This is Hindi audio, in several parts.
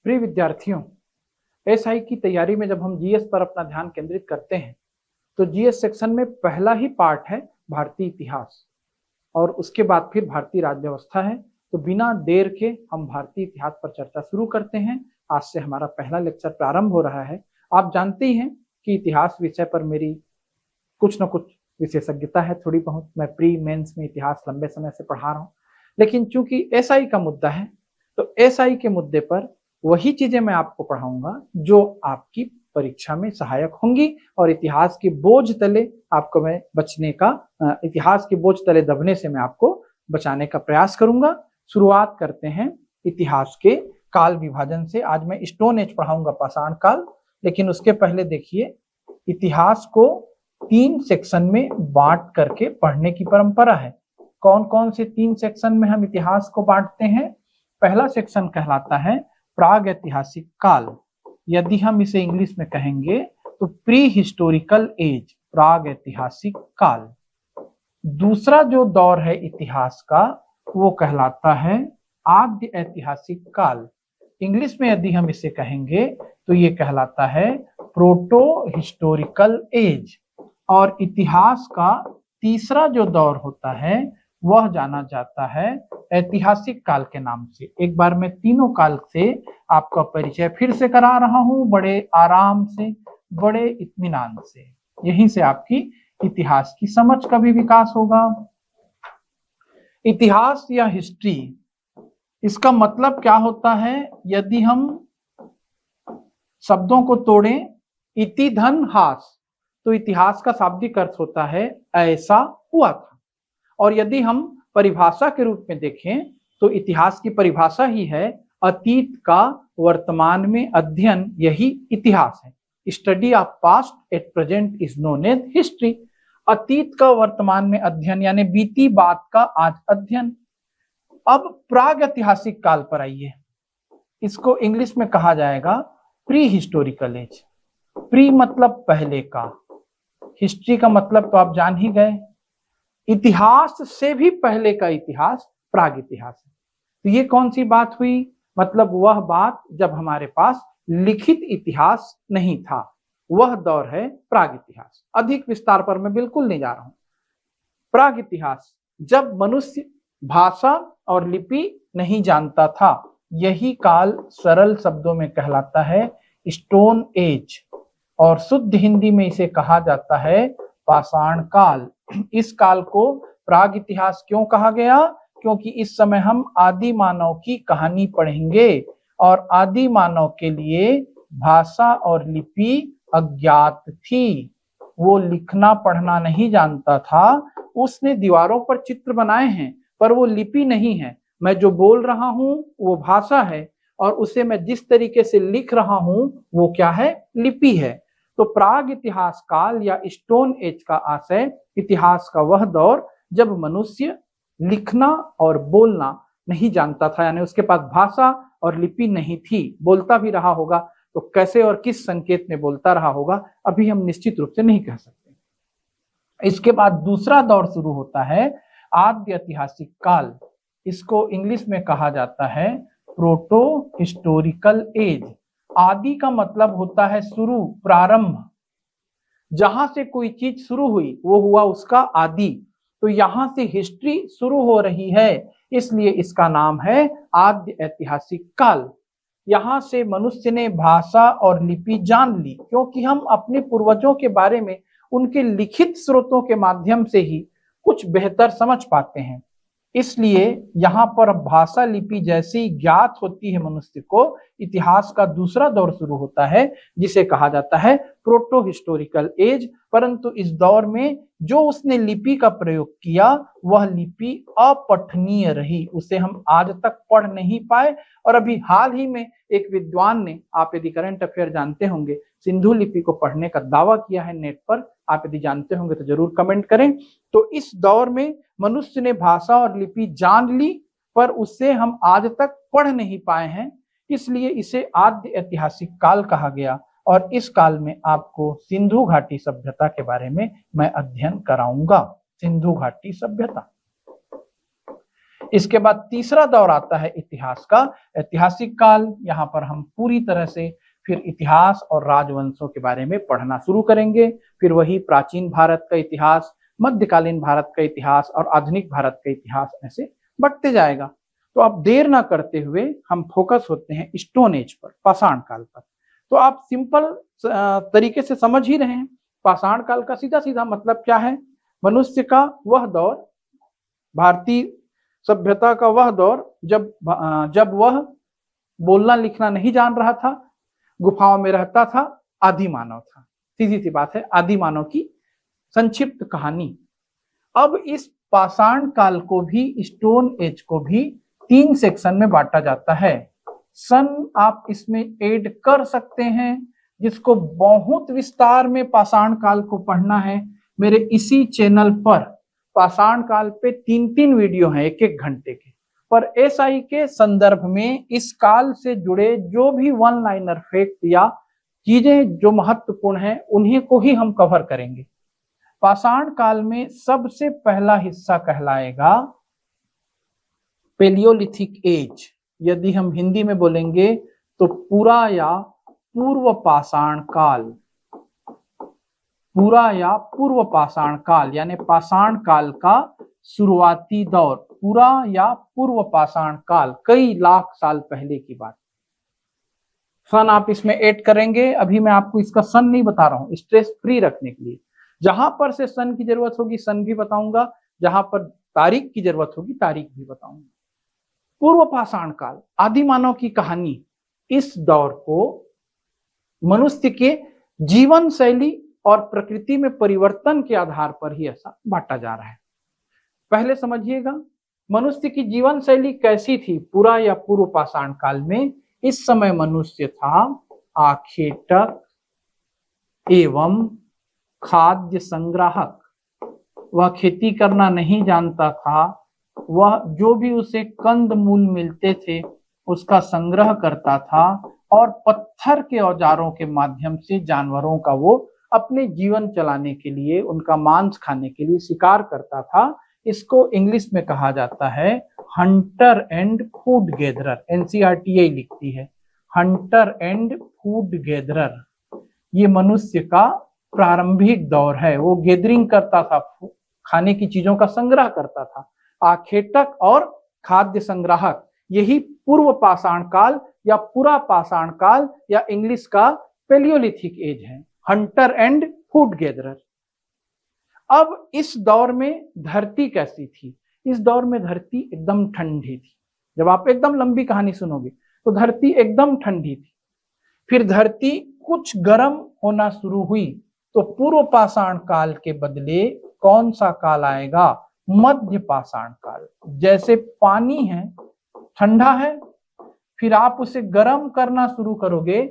प्रिय विद्यार्थियों, एसआई की तैयारी में जब हम जीएस पर अपना ध्यान केंद्रित करते हैं तो जीएस सेक्शन में पहला ही पार्ट है भारतीय इतिहास और उसके बाद फिर भारतीय राज्य व्यवस्था है। तो बिना देर के हम भारतीय इतिहास पर चर्चा शुरू करते हैं। आज से हमारा पहला लेक्चर प्रारंभ हो रहा है। आप जानते ही हैं कि इतिहास विषय पर मेरी कुछ न कुछ विशेषज्ञता है, थोड़ी बहुत। मैं प्री मेंस में इतिहास लंबे समय से पढ़ा रहा हूँ, लेकिन चूंकि एसआई का मुद्दा है तो एसआई के मुद्दे पर वही चीजें मैं आपको पढ़ाऊंगा जो आपकी परीक्षा में सहायक होंगी और इतिहास के बोझ तले आपको मैं बचने का इतिहास के बोझ तले दबने से मैं आपको बचाने का प्रयास करूंगा। शुरुआत करते हैं इतिहास के काल विभाजन से। आज मैं स्टोन एज पढ़ाऊंगा, पाषाण काल। लेकिन उसके पहले देखिए, इतिहास को 3 सेक्शन में बांट करके पढ़ने की परंपरा है। कौन कौन से 3 सेक्शन में हम इतिहास को बांटते हैं? पहला सेक्शन कहलाता है प्राग ऐतिहासिक काल, यदि हम इसे इंग्लिश में कहेंगे तो प्री हिस्टोरिकल एज, प्राग ऐतिहासिक काल। दूसरा जो दौर है इतिहास का वो कहलाता है आद्य ऐतिहासिक काल। इंग्लिश में यदि हम इसे कहेंगे तो ये कहलाता है प्रोटो हिस्टोरिकल एज। और इतिहास का तीसरा जो दौर होता है वह जाना जाता है ऐतिहासिक काल के नाम से। एक बार मैं तीनों काल से आपका परिचय फिर से करा रहा हूं, बड़े आराम से, बड़े इत्मीनान से। यहीं से आपकी इतिहास की समझ का भी विकास होगा। इतिहास या हिस्ट्री, इसका मतलब क्या होता है? यदि हम शब्दों को तोड़ें, इति धन हास, तो इतिहास का शाब्दिक अर्थ होता है ऐसा हुआ था। और यदि हम परिभाषा के रूप में देखें तो इतिहास की परिभाषा ही है अतीत का वर्तमान में अध्ययन, यही इतिहास है। Study of past at present is known as history. अतीत का वर्तमान में अध्ययन यानी बीती बात का आज अध्ययन। अब प्राग ऐतिहासिक काल पर आइए। इसको इंग्लिश में कहा जाएगा प्री हिस्टोरिकल एज। प्री मतलब पहले का, हिस्ट्री का मतलब तो आप जान ही गए, इतिहास से भी पहले का इतिहास प्राग इतिहास है। तो ये कौन सी बात हुई? मतलब वह बात जब हमारे पास लिखित इतिहास नहीं था, वह दौर है प्राग इतिहास। अधिक विस्तार पर मैं बिल्कुल नहीं जा रहा हूं। प्राग इतिहास जब मनुष्य भाषा और लिपि नहीं जानता था, यही काल सरल शब्दों में कहलाता है स्टोन एज, और शुद्ध हिंदी में इसे कहा जाता है पाषाण काल। इस काल को प्राग इतिहास क्यों कहा गया? क्योंकि इस समय हम आदि मानव की कहानी पढ़ेंगे और आदि मानव के लिए भाषा और लिपि अज्ञात थी। वो लिखना पढ़ना नहीं जानता था। उसने दीवारों पर चित्र बनाए हैं पर वो लिपि नहीं है। मैं जो बोल रहा हूं वो भाषा है और उसे मैं जिस तरीके से लिख रहा हूं वो क्या है? लिपि है। तो प्राग इतिहास काल या स्टोन एज का आशय इतिहास का वह दौर जब मनुष्य लिखना और बोलना नहीं जानता था, यानी उसके पास भाषा और लिपि नहीं थी। बोलता भी रहा होगा तो कैसे और किस संकेत में बोलता रहा होगा अभी हम निश्चित रूप से नहीं कह सकते। इसके बाद दूसरा दौर शुरू होता है आद्य ऐतिहासिक काल। इसको इंग्लिश में कहा जाता है प्रोटो हिस्टोरिकल एज। आदि का मतलब होता है शुरू, प्रारंभ। जहां से कोई चीज शुरू हुई वो हुआ उसका आदि। तो यहां से हिस्ट्री शुरू हो रही है, इसलिए इसका नाम है आद्य ऐतिहासिक काल। यहां से मनुष्य ने भाषा और लिपि जान ली, क्योंकि हम अपने पूर्वजों के बारे में उनके लिखित स्रोतों के माध्यम से ही कुछ बेहतर समझ पाते हैं। इसलिए यहाँ पर भाषा लिपि जैसी ज्ञात होती है मनुष्य को, इतिहास का दूसरा दौर शुरू होता है जिसे कहा जाता है प्रोटो हिस्टोरिकल एज। परंतु इस दौर में जो उसने लिपि का प्रयोग किया वह लिपि अपठनीय रही, उसे हम आज तक पढ़ नहीं पाए। और अभी हाल ही में एक विद्वान ने, आप यदि करंट अफेयर जानते होंगे, सिंधु लिपि को पढ़ने का दावा किया है नेट पर। आप यदि जानते होंगे तो जरूर कमेंट करें। तो इस दौर में मनुष्य ने भाषा और लिपि जान ली पर उससे हम आज तक पढ़ नहीं पाए हैं, इसलिए इसे आद्य ऐतिहासिक काल कहा गया। और इस काल में आपको सिंधु घाटी सभ्यता के बारे में मैं अध्ययन कराऊंगा। सिंधु घाटी सभ्यता, इसके बाद तीसरा दौर आता है इतिहास का, ऐतिहासिक काल। यहाँ पर हम पूरी तरह से फिर इतिहास और राजवंशों के बारे में पढ़ना शुरू करेंगे। फिर वही प्राचीन भारत का इतिहास, मध्यकालीन भारत का इतिहास और आधुनिक भारत का इतिहास ऐसे बढ़ते जाएगा। तो अब देर ना करते हुए हम फोकस होते हैं स्टोन एज पर, पाषाण काल पर। तो आप सिंपल तरीके से समझ ही रहे हैं, पाषाण काल का सीधा सीधा मतलब क्या है? मनुष्य का वह दौर, भारतीय सभ्यता का वह दौर जब वह बोलना लिखना नहीं जान रहा था, गुफाओं में रहता था, आदि मानव था। सीधी सी बात है, आदि मानव की संक्षिप्त कहानी। अब इस पाषाण काल को भी, स्टोन एज को भी 3 सेक्शन में बांटा जाता है। सन आप इसमें ऐड कर सकते हैं। जिसको बहुत विस्तार में पाषाण काल को पढ़ना है, मेरे इसी चैनल पर पाषाण काल पे 3-3 वीडियो हैं 1-1 घंटे के। पर एसआई के संदर्भ में इस काल से जुड़े जो भी वन लाइनर फैक्ट या चीजें जो महत्वपूर्ण हैं, उन्हीं को ही हम कवर करेंगे। पाषाण काल में सबसे पहला हिस्सा कहलाएगा पेलियोलिथिक एज। यदि हम हिंदी में बोलेंगे तो पूरा या पूर्व पाषाण काल, पूरा या पूर्व पाषाण काल, यानी पाषाण काल का शुरुआती दौर, पूरा या पूर्व पाषाण काल, कई लाख साल पहले की बात। सन आप इसमें ऐड करेंगे। अभी मैं आपको इसका सन नहीं बता रहा हूं, स्ट्रेस फ्री रखने के लिए। जहां पर से सन की जरूरत होगी सन भी बताऊंगा, जहां पर तारीख की जरूरत होगी तारीख भी बताऊंगा। पूर्व पाषाण काल, आदि मानव की कहानी। इस दौर को मनुष्य के जीवन शैली और प्रकृति में परिवर्तन के आधार पर ही ऐसा बांटा जा रहा है। पहले समझिएगा मनुष्य की जीवन शैली कैसी थी पूरा या पूर्व पाषाण काल में। इस समय मनुष्य था आखेटक एवं खाद्य संग्राहक। वह खेती करना नहीं जानता था, वह जो भी उसे कंद मूल मिलते थे उसका संग्रह करता था और पत्थर के औजारों के माध्यम से जानवरों का वो अपने जीवन चलाने के लिए, उनका मांस खाने के लिए शिकार करता था। इसको इंग्लिश में कहा जाता है Hunter and food gatherer. NCERT लिखती है हंटर एंड फूड गैदरर। ये मनुष्य का प्रारंभिक दौर है। वो गैदरिंग करता था, खाने की चीजों का संग्रह करता था। आखेटक और खाद्य संग्राहक, यही पूर्व पाषाण काल या पूरा पाषाण काल या इंग्लिश का पेलियोलिथिक एज है, हंटर एंड फूड गैदरर। अब इस दौर में धरती कैसी थी? इस दौर में धरती एकदम ठंडी थी। जब आप एकदम लंबी कहानी सुनोगे तो धरती एकदम ठंडी थी। फिर धरती कुछ गर्म होना शुरू हुई तो पूर्व पाषाण काल के बदले कौन सा काल आएगा? मध्य पाषाण काल। जैसे पानी है, ठंडा है, फिर आप उसे गर्म करना शुरू करोगे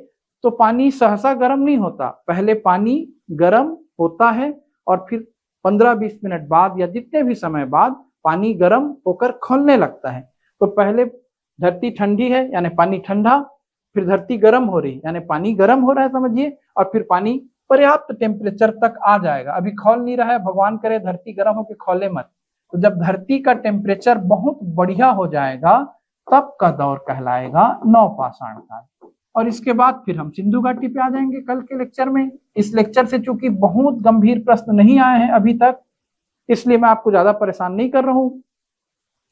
तो पानी सहसा गर्म नहीं होता। पहले पानी गर्म होता है और फिर 15-20 मिनट बाद या जितने भी समय बाद पानी गर्म होकर खौलने लगता है। तो पहले धरती ठंडी है यानी पानी ठंडा, फिर धरती गर्म हो रही यानी पानी गर्म हो रहा है समझिए, और फिर पानी पर्याप्त टेम्परेचर तक आ जाएगा। अभी खौल नहीं रहा है, भगवान करे धरती गर्म होकर खौले मत। तो जब धरती का टेम्परेचर बहुत बढ़िया हो जाएगा तब का दौर कहलाएगा नवपाषाण काल। और इसके बाद फिर हम सिंधु घाटी पे आ जाएंगे कल के लेक्चर में। इस लेक्चर से चूंकि बहुत गंभीर प्रश्न नहीं आए हैं अभी तक, इसलिए मैं आपको ज्यादा परेशान नहीं कर रहा हूं,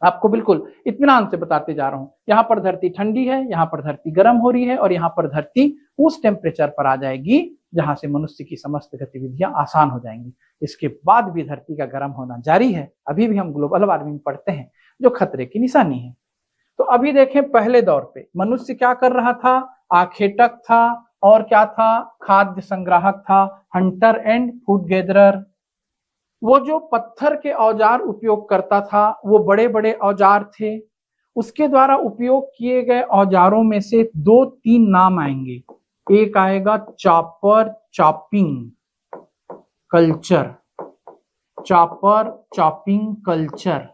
आपको बिल्कुल इत्मीनान से बताते जा रहा हूं। यहाँ पर धरती ठंडी है, यहाँ पर धरती गर्म हो रही है और यहाँ पर धरती उस टेम्परेचर पर आ जाएगी जहां से मनुष्य की समस्त गतिविधियां आसान हो जाएंगी। इसके बाद भी धरती का गर्म होना जारी है। अभी भी हम ग्लोबल वार्मिंग पढ़ते हैं जो खतरे की निशानी है। तो अभी देखें पहले दौर पे मनुष्य क्या कर रहा था? आखेटक था और क्या था? खाद्य संग्राहक था, हंटर एंड फूड गैदरर। वो जो पत्थर के औजार उपयोग करता था वो बड़े बड़े औजार थे। उसके द्वारा उपयोग किए गए औजारों में से 2-3 नाम आएंगे। एक आएगा chopper chopping culture, chopper chopping culture,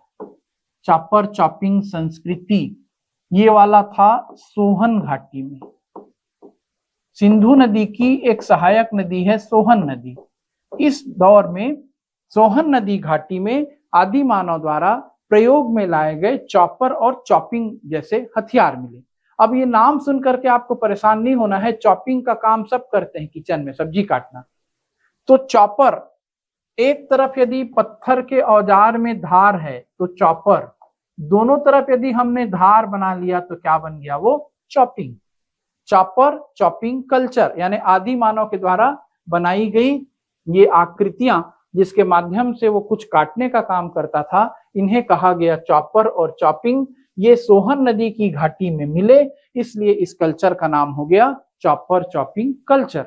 chopper chopping संस्कृति। ये वाला था सोहन घाटी में। सिंधु नदी की एक सहायक नदी है सोहन नदी। इस दौर में सोहन नदी घाटी में आदि मानव द्वारा प्रयोग में लाए गए चॉपर और चॉपिंग जैसे हथियार मिले। अब ये नाम सुन करके आपको परेशान नहीं होना है, चॉपिंग का काम सब करते हैं किचन में, सब्जी काटना। तो चॉपर, एक तरफ यदि पत्थर के औजार में धार है तो चॉपर, दोनों तरफ यदि हमने धार बना लिया तो क्या बन गया, वो चॉपिंग। चॉपर चॉपिंग कल्चर यानी आदि मानव के द्वारा बनाई गई ये आकृतियां जिसके माध्यम से वो कुछ काटने का काम करता था, इन्हें कहा गया चॉपर और चॉपिंग। ये सोहन नदी की घाटी में मिले, इसलिए इस कल्चर का नाम हो गया चॉपर चॉपिंग कल्चर।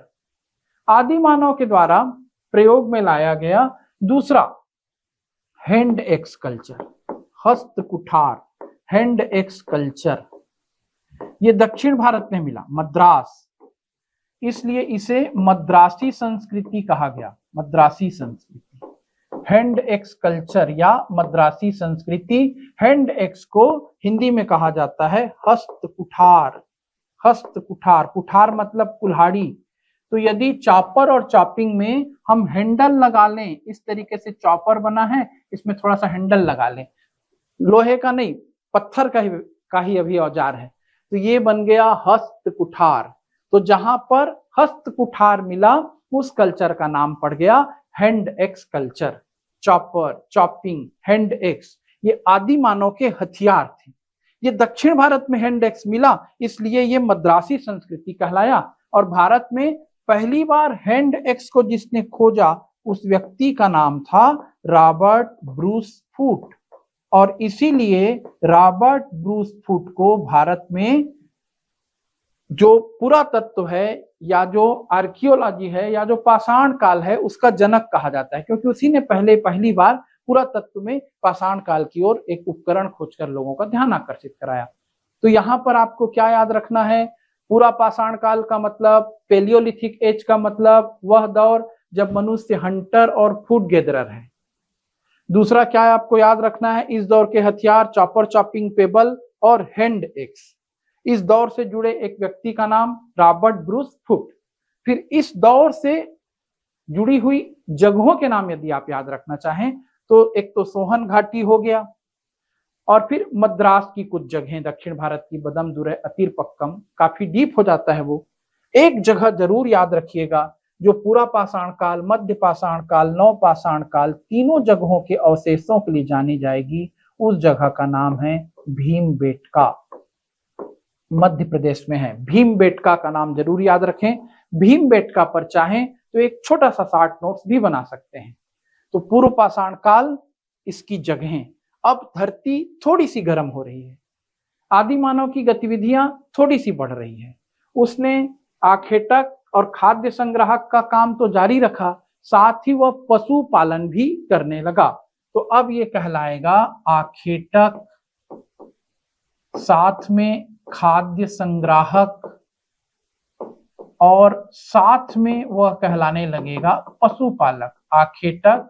आदि मानव के द्वारा प्रयोग में लाया गया दूसरा हैंड एक्स कल्चर, हस्त कुठार, हैंड एक्स कल्चर। ये दक्षिण भारत में मिला, मद्रास, इसलिए इसे मद्रासी संस्कृति कहा गया, मद्रासी संस्कृति। हैंड एक्स कल्चर या मद्रासी संस्कृति, हैंड एक्स को हिंदी में कहा जाता है हस्त कुठार। हस्त कुठार, कुठार मतलब कुल्हाड़ी। तो यदि चॉपर और चॉपिंग में हम हैंडल लगा लें, इस तरीके से चॉपर बना है, इसमें थोड़ा सा हैंडल लगा लें, लोहे का नहीं पत्थर का ही अभी औजार है, तो ये बन गया हस्त कुठार। तो जहां पर हस्त कुठार मिला उस कल्चर का नाम पड़ गया hand axe culture. Chopper chopping hand axe ये आदि मानव के हथियार थे। ये दक्षिण भारत में हैंड एक्स मिला, इसलिए ये मद्रासी संस्कृति कहलाया। और भारत में पहली बार हैंड एक्स को जिसने खोजा उस व्यक्ति का नाम था रॉबर्ट ब्रूस फूट। और इसीलिए रॉबर्ट ब्रूस फूट को भारत में जो पुरातत्व है या जो आर्कियोलॉजी है या जो पाषाण काल है उसका जनक कहा जाता है, क्योंकि उसी ने पहली बार पुरातत्व में पाषाण काल की ओर एक उपकरण खोजकर लोगों का ध्यान आकर्षित कराया। तो यहाँ पर आपको क्या याद रखना है, पूरा पाषाण काल का मतलब, पेलियोलिथिक एज का मतलब वह दौर जब मनुष्य हंटर और फूड गैदरर है। दूसरा क्या है आपको याद रखना है, इस दौर के हथियार चॉपर चॉपिंग पेबल और हैंड एक्स। इस दौर से जुड़े एक व्यक्ति का नाम रॉबर्ट ब्रूस फूट। फिर इस दौर से जुड़ी हुई जगहों के नाम यदि आप याद रखना चाहें तो एक तो सोहन घाटी हो गया, और फिर मद्रास की कुछ जगहें दक्षिण भारत की, बदमदुरै, अतिरपक्कम, काफी डीप हो जाता है वो। एक जगह जरूर याद रखिएगा जो पूरा पाषाण काल, मध्य पाषाण काल, नव पाषाण काल, तीनों जगहों के अवशेषों के लिए जानी जाएगी। उस जगह का नाम है भीमबेटका, मध्य प्रदेश में है। भीमबेटका का नाम जरूर याद रखें। भीमबेटका पर चाहें तो एक छोटा सा शॉर्ट नोट्स भी बना सकते हैं। तो पूर्व पाषाण काल, इसकी जगहें। अब धरती थोड़ी सी गर्म हो रही है, आदि मानव की गतिविधियां थोड़ी सी बढ़ रही है। उसने आखेटक और खाद्य संग्राहक का काम तो जारी रखा, साथ ही वह पशु पालन भी करने लगा। तो अब ये कहलाएगा आखेटक, साथ में खाद्य संग्राहक, और साथ में वह कहलाने लगेगा पशुपालक। आखेटक,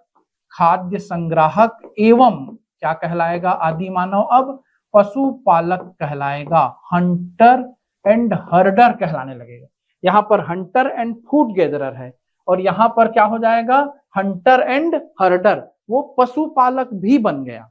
खाद्य संग्राहक एवं क्या कहलाएगा आदि मानव, अब पशुपालक कहलाएगा। हंटर एंड हर्डर कहलाने लगेगा। यहाँ पर हंटर एंड फूड गैदरर है, और यहाँ पर क्या हो जाएगा, हंटर एंड हर्डर, वो पशुपालक भी बन गया।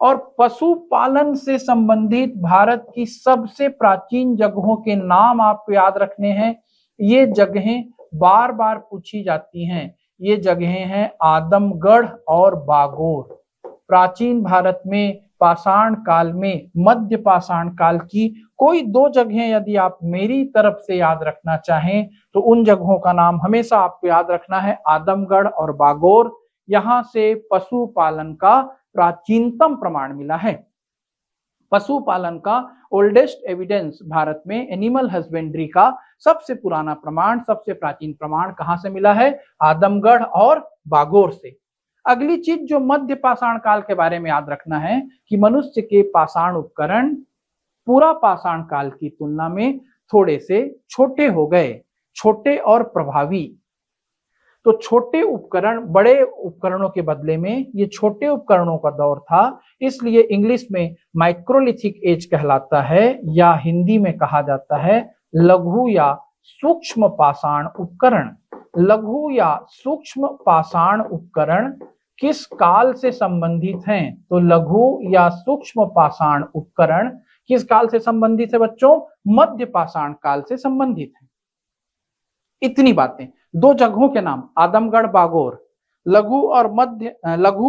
और पशुपालन से संबंधित भारत की सबसे प्राचीन जगहों के नाम आपको याद रखने हैं। ये जगहें बार बार पूछी जाती हैं। ये जगहें हैं आदमगढ़ और बागोर। प्राचीन भारत में पाषाण काल में, मध्य पाषाण काल की कोई दो जगहें यदि आप मेरी तरफ से याद रखना चाहें तो उन जगहों का नाम हमेशा आपको याद रखना है आदमगढ़ और बागोर। यहाँ से पशुपालन का प्राचीनतम प्रमाण मिला है। पशुपालन का ओल्डेस्ट एविडेंस भारत में एनिमल हस्बेंड्री का सबसे पुराना प्रमाण, सबसे प्राचीन प्रमाण कहां से मिला है, आदमगढ़ और बागोर से। अगली चीज जो मध्य पाषाण काल के बारे में याद रखना है कि मनुष्य के पाषाण उपकरण पूरा पाषाण काल की तुलना में थोड़े से छोटे हो गए, छोटे और प्रभावी। तो छोटे उपकरण बड़े उपकरणों के बदले में ये छोटे उपकरणों का दौर था, इसलिए इंग्लिश में माइक्रोलिथिक एज कहलाता है, या हिंदी में कहा जाता है लघु या सूक्ष्म पाषाण उपकरण। लघु या सूक्ष्म पाषाण उपकरण किस काल से संबंधित हैं? तो लघु या सूक्ष्म पाषाण उपकरण किस काल से संबंधित है बच्चों? मध्य पाषाण काल से संबंधित है। इतनी बातें। दो जगहों के नाम आदमगढ़ बागोर, लघु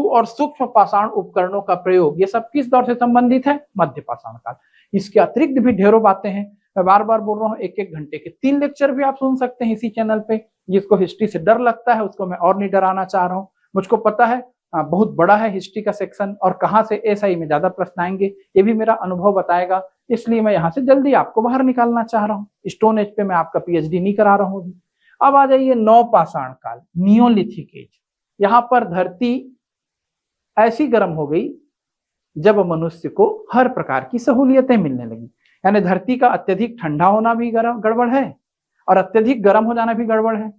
और सूक्ष्म पाषाण उपकरणों का प्रयोग, ये सब किस दौर से संबंधित है? मध्य पाषाण काल। इसके अतिरिक्त भी ढेरों बातें हैं, मैं बार बार बोल रहा हूँ, एक एक घंटे के 3 लेक्चर भी आप सुन सकते हैं इसी चैनल पे। जिसको हिस्ट्री से डर लगता है उसको मैं और नहीं डराना चाह रहा हूँ। मुझको पता है बहुत बड़ा है हिस्ट्री का सेक्शन और कहाँ से एसआई में ज्यादा प्रश्न आएंगे ये भी मेरा अनुभव बताएगा, इसलिए मैं यहाँ से जल्दी आपको बाहर निकालना चाह रहा हूँ। स्टोन एज पे मैं आपका पीएचडी नहीं करा रहा हूँ। अब आ जाइए नवपाषाण काल, नियोलिथिक एज। यहाँ पर धरती ऐसी गर्म हो गई जब मनुष्य को हर प्रकार की सहूलियतें मिलने लगी। यानी धरती का अत्यधिक ठंडा होना भी गड़बड़ है और अत्यधिक गर्म हो जाना भी गड़बड़ है।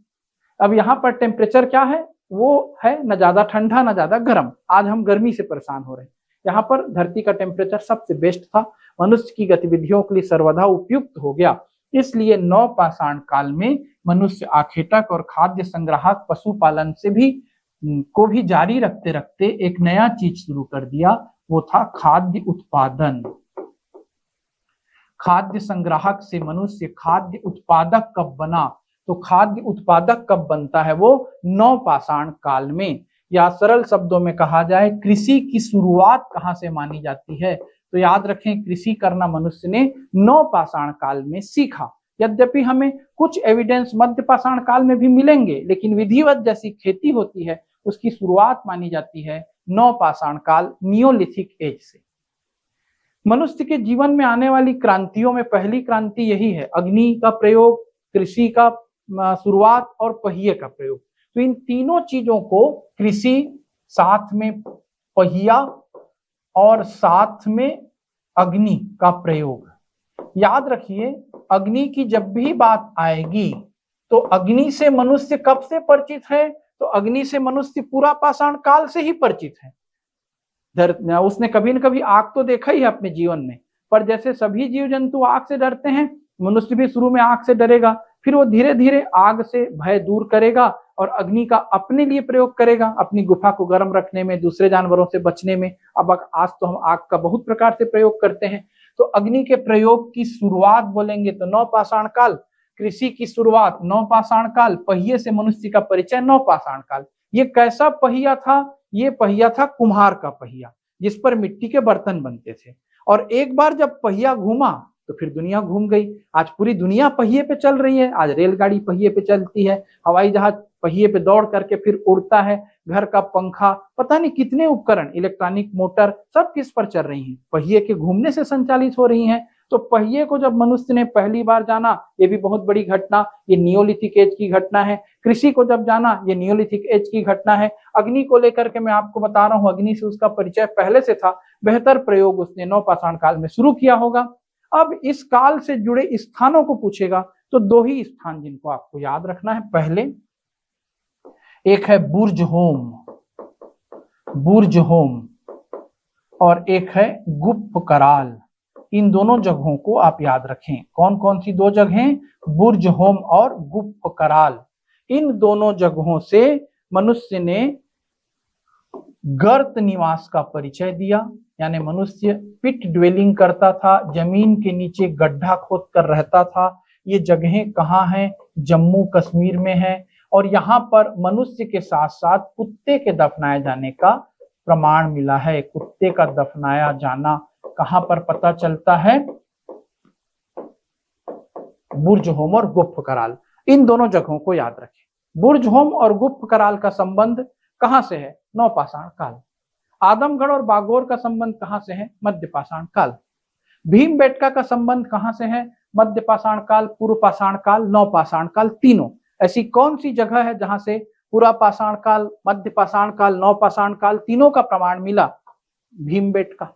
अब यहाँ पर टेम्परेचर क्या है? वो है न ज्यादा ठंडा न ज्यादा गर्म। आज हम गर्मी से परेशान हो रहे हैं, यहाँ पर धरती का टेम्परेचर सबसे बेस्ट था, मनुष्य की गतिविधियों के लिए सर्वदा उपयुक्त हो गया। इसलिए नवपाषाण काल में मनुष्य आखेटक और खाद्य संग्राहक पशुपालन से भी को भी जारी रखते रखते एक नया चीज शुरू कर दिया, वो था खाद्य उत्पादन। खाद्य संग्राहक से मनुष्य खाद्य उत्पादक कब बना? तो खाद्य उत्पादक कब बनता है? वो नवपाषाण काल में। या सरल शब्दों में कहा जाए कृषि की शुरुआत कहाँ से मानी जाती है? तो याद रखें, कृषि करना मनुष्य ने नवपाषाण काल में सीखा। यद्यपि हमें कुछ एविडेंस मध्य पाषाण काल में भी मिलेंगे, लेकिन विधिवत जैसी खेती होती है उसकी शुरुआत मानी जाती है नवपाषाण काल, नियोलिथिक एज से। मनुष्य के जीवन में आने वाली क्रांतियों में पहली क्रांति यही है, अग्नि का प्रयोग, कृषि का शुरुआत और पहिए का प्रयोग। तो इन तीनों चीजों को, कृषि, साथ में पहिया और साथ में अग्नि का प्रयोग, याद रखिए अग्नि की जब भी बात आएगी तो अग्नि से मनुष्य कब से परिचित है? तो अग्नि से मनुष्य पूरा पाषाण काल से ही परिचित है। उसने कभी न कभी आग तो देखा ही है अपने जीवन में, पर जैसे सभी जीव जंतु आग से डरते हैं, मनुष्य भी शुरू में आग से डरेगा, फिर वो धीरे धीरे आग से भय दूर करेगा और अग्नि का अपने लिए प्रयोग करेगा, अपनी गुफा को गर्म रखने में, दूसरे जानवरों से बचने में। अब आज तो हम आग का बहुत प्रकार से प्रयोग करते हैं। तो अग्नि के प्रयोग की शुरुआत बोलेंगे तो नवपाषाण काल, कृषि की शुरुआत नवपाषाण काल, पहिए से मनुष्य का परिचय नवपाषाण काल। ये कैसा पहिया था? ये पहिया था कुम्हार का पहिया, जिस पर मिट्टी के बर्तन बनते थे। और एक बार जब पहिया घूमा तो फिर दुनिया घूम गई। आज पूरी दुनिया पहिए पे चल रही है। आज रेलगाड़ी पहिए पे चलती है, हवाई जहाज पहिए पे दौड़ करके फिर उड़ता है, घर का पंखा, पता नहीं कितने उपकरण, इलेक्ट्रॉनिक मोटर, सब किस पर चल रही हैं? पहिए के घूमने से संचालित हो रही हैं। तो पहिए को जब मनुष्य ने पहली बार जाना, ये भी बहुत बड़ी घटना, ये नियोलिथिक एज की घटना है। कृषि को जब जाना, ये नियोलिथिक एज की घटना है। अग्नि को लेकर के मैं आपको बता रहा हूँ, अग्नि से उसका परिचय पहले से था, बेहतर प्रयोग उसने नवपाषाण काल में शुरू किया होगा। अब इस काल से जुड़े स्थानों को पूछेगा तो दो ही स्थान जिनको आपको याद रखना है। पहले एक है बुर्ज होम और एक है गुप्त कराल। इन दोनों जगहों को आप याद रखें। कौन कौन सी दो जगहें? बुर्ज होम और गुप्त कराल। इन दोनों जगहों से मनुष्य ने गर्त निवास का परिचय दिया, यानी मनुष्य पिट ड्वेलिंग करता था, जमीन के नीचे गड्ढा खोद कर रहता था। ये जगहें कहाँ हैं? जम्मू कश्मीर में है। और यहाँ पर मनुष्य के साथ साथ कुत्ते के दफनाए जाने का प्रमाण मिला है। कुत्ते का दफनाया जाना कहाँ पर पता चलता है? बुर्ज होम और गुप्त कराल। इन दोनों जगहों को याद रखें। बुर्ज होम और गुप्त कराल का संबंध कहां से है? नवपाषाण काल। आदमगढ़ और बागोर का संबंध कहां से है? मध्य पाषाण काल। भीमबेटका का संबंध कहां से है? मध्य पाषाण काल, पूर्व पाषाण काल, नवपाषाण काल, तीनों। ऐसी कौन सी जगह है जहां से पूरा पाषाण काल, मध्य पाषाण काल, नवपाषाण काल तीनों का प्रमाण मिला? भीमबेटका।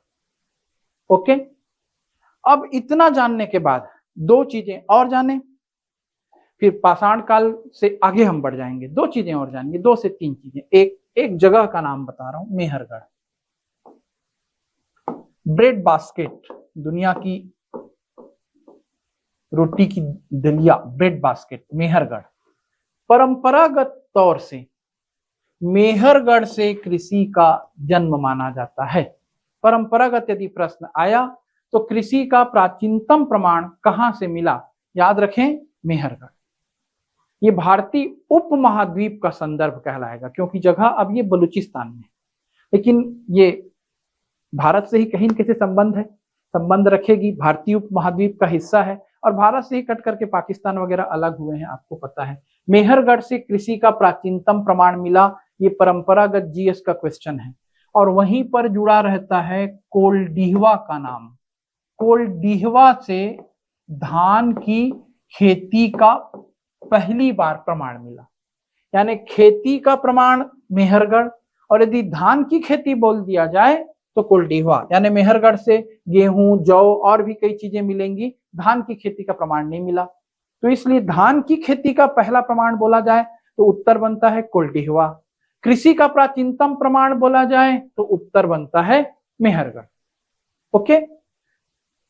ओके, अब इतना जानने के बाद दो चीजें और जाने, फिर पाषाण काल से आगे हम बढ़ जाएंगे। दो चीजें और जानेंगे, 2 से 3 चीजें। एक जगह का नाम बता रहा हूं, मेहरगढ़। ब्रेड बास्केट, दुनिया की रोटी की दलिया, ब्रेड बास्केट, मेहरगढ़। परंपरागत तौर से मेहरगढ़ से कृषि का जन्म माना जाता है। परंपरागत यदि प्रश्न आया तो कृषि का प्राचीनतम प्रमाण कहां से मिला, याद रखें मेहरगढ़। ये भारतीय उपमहाद्वीप का संदर्भ कहलाएगा, क्योंकि जगह अब ये बलूचिस्तान में, लेकिन ये भारत से ही कहीं न कहीं संबंध रखेगी, भारतीय उपमहाद्वीप का हिस्सा है और भारत से ही कट करके पाकिस्तान वगैरह अलग हुए हैं, आपको पता है। मेहरगढ़ से कृषि का प्राचीनतम प्रमाण मिला, ये परंपरागत जीएस का क्वेश्चन है। और वहीं पर जुड़ा रहता है कोल्डिहवा का नाम। कोल्डिहवा से धान की खेती का पहली बार प्रमाण मिला, यानी खेती का प्रमाण मेहरगढ़, और यदि धान की खेती बोल दिया जाए तो कोल्डिहवा, यानी मेहरगढ़ से गेहूं, जौ और भी कई चीजें मिलेंगी, धान की खेती का प्रमाण नहीं मिला। तो इसलिए धान की खेती का पहला प्रमाण बोला जाए तो उत्तर बनता है कोल्डिहवा। कृषि का प्राचीनतम प्रमाण बोला जाए तो उत्तर बनता है मेहरगढ़। ओके,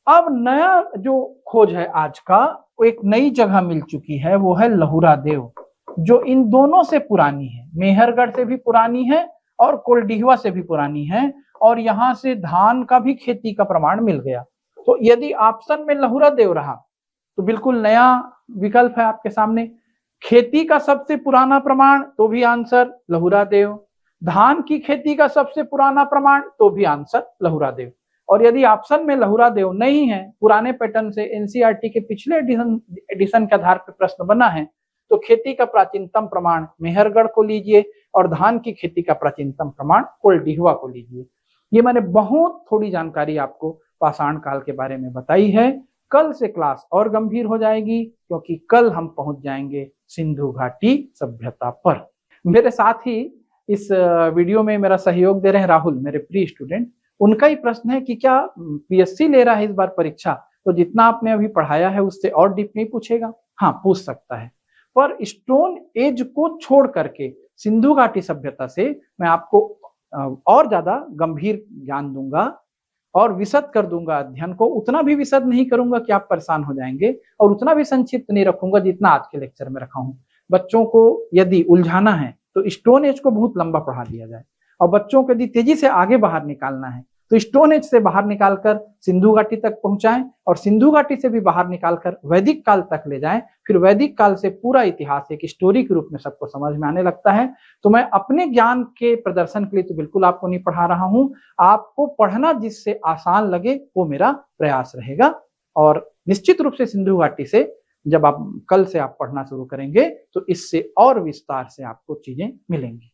अब नया जो खोज है आज का, वो एक नई जगह मिल चुकी है, वो है लहुरा देव, जो इन दोनों से पुरानी है, मेहरगढ़ से भी पुरानी है और कोल्डिहवा से भी पुरानी है, और यहां से धान का भी खेती का प्रमाण मिल गया। तो यदि ऑप्शन में लहुरा देव रहा तो बिल्कुल नया विकल्प है आपके सामने। खेती का सबसे पुराना प्रमाण तो भी आंसर लहुरा देव, धान की खेती का सबसे पुराना प्रमाण तो भी आंसर लहुरा देव। और यदि ऑप्शन में लहुरा देव नहीं है, पुराने पैटर्न से एनसीईआरटी के पिछले एडिशन के आधार पर प्रश्न बना है, तो खेती का प्राचीनतम प्रमाण मेहरगढ़ को लीजिए और धान की खेती का प्राचीनतम प्रमाण कोल्डिहवा को लीजिए। ये मैंने बहुत थोड़ी जानकारी आपको पाषाण काल के बारे में बताई है। कल से क्लास और गंभीर हो जाएगी, क्योंकि कल हम पहुंच जाएंगे सिंधु घाटी सभ्यता पर। मेरे साथ ही इस वीडियो में मेरा सहयोग दे रहे हैं राहुल, मेरे प्रिय स्टूडेंट। उनका ही प्रश्न है कि क्या पीएससी ले रहा है इस बार परीक्षा, तो जितना आपने अभी पढ़ाया है उससे और डीप नहीं पूछेगा? हाँ, पूछ सकता है, पर स्टोन एज को छोड़ करके सिंधु घाटी सभ्यता से मैं आपको और ज्यादा गंभीर ज्ञान दूंगा और विशद कर दूंगा अध्ययन को। उतना भी विशद नहीं करूंगा कि आप परेशान हो जाएंगे, और उतना भी संक्षिप्त नहीं रखूंगा जितना आज के लेक्चर में रखा हूं। बच्चों को यदि उलझाना है तो स्टोन एज को बहुत लंबा पढ़ा दिया जाए, और बच्चों को यदि तेजी से आगे बाहर निकालना है तो स्टोन एज से बाहर निकालकर सिंधु घाटी तक पहुंचाएं, और सिंधु घाटी से भी बाहर निकालकर वैदिक काल तक ले जाएं। फिर वैदिक काल से पूरा इतिहास एक स्टोरी के रूप में सबको समझ में आने लगता है। तो मैं अपने ज्ञान के प्रदर्शन के लिए तो बिल्कुल आपको नहीं पढ़ा रहा हूं, आपको पढ़ना जिससे आसान लगे वो मेरा प्रयास रहेगा। और निश्चित रूप से सिंधु घाटी से जब आप कल से आप पढ़ना शुरू करेंगे तो इससे और विस्तार से आपको चीजें मिलेंगी।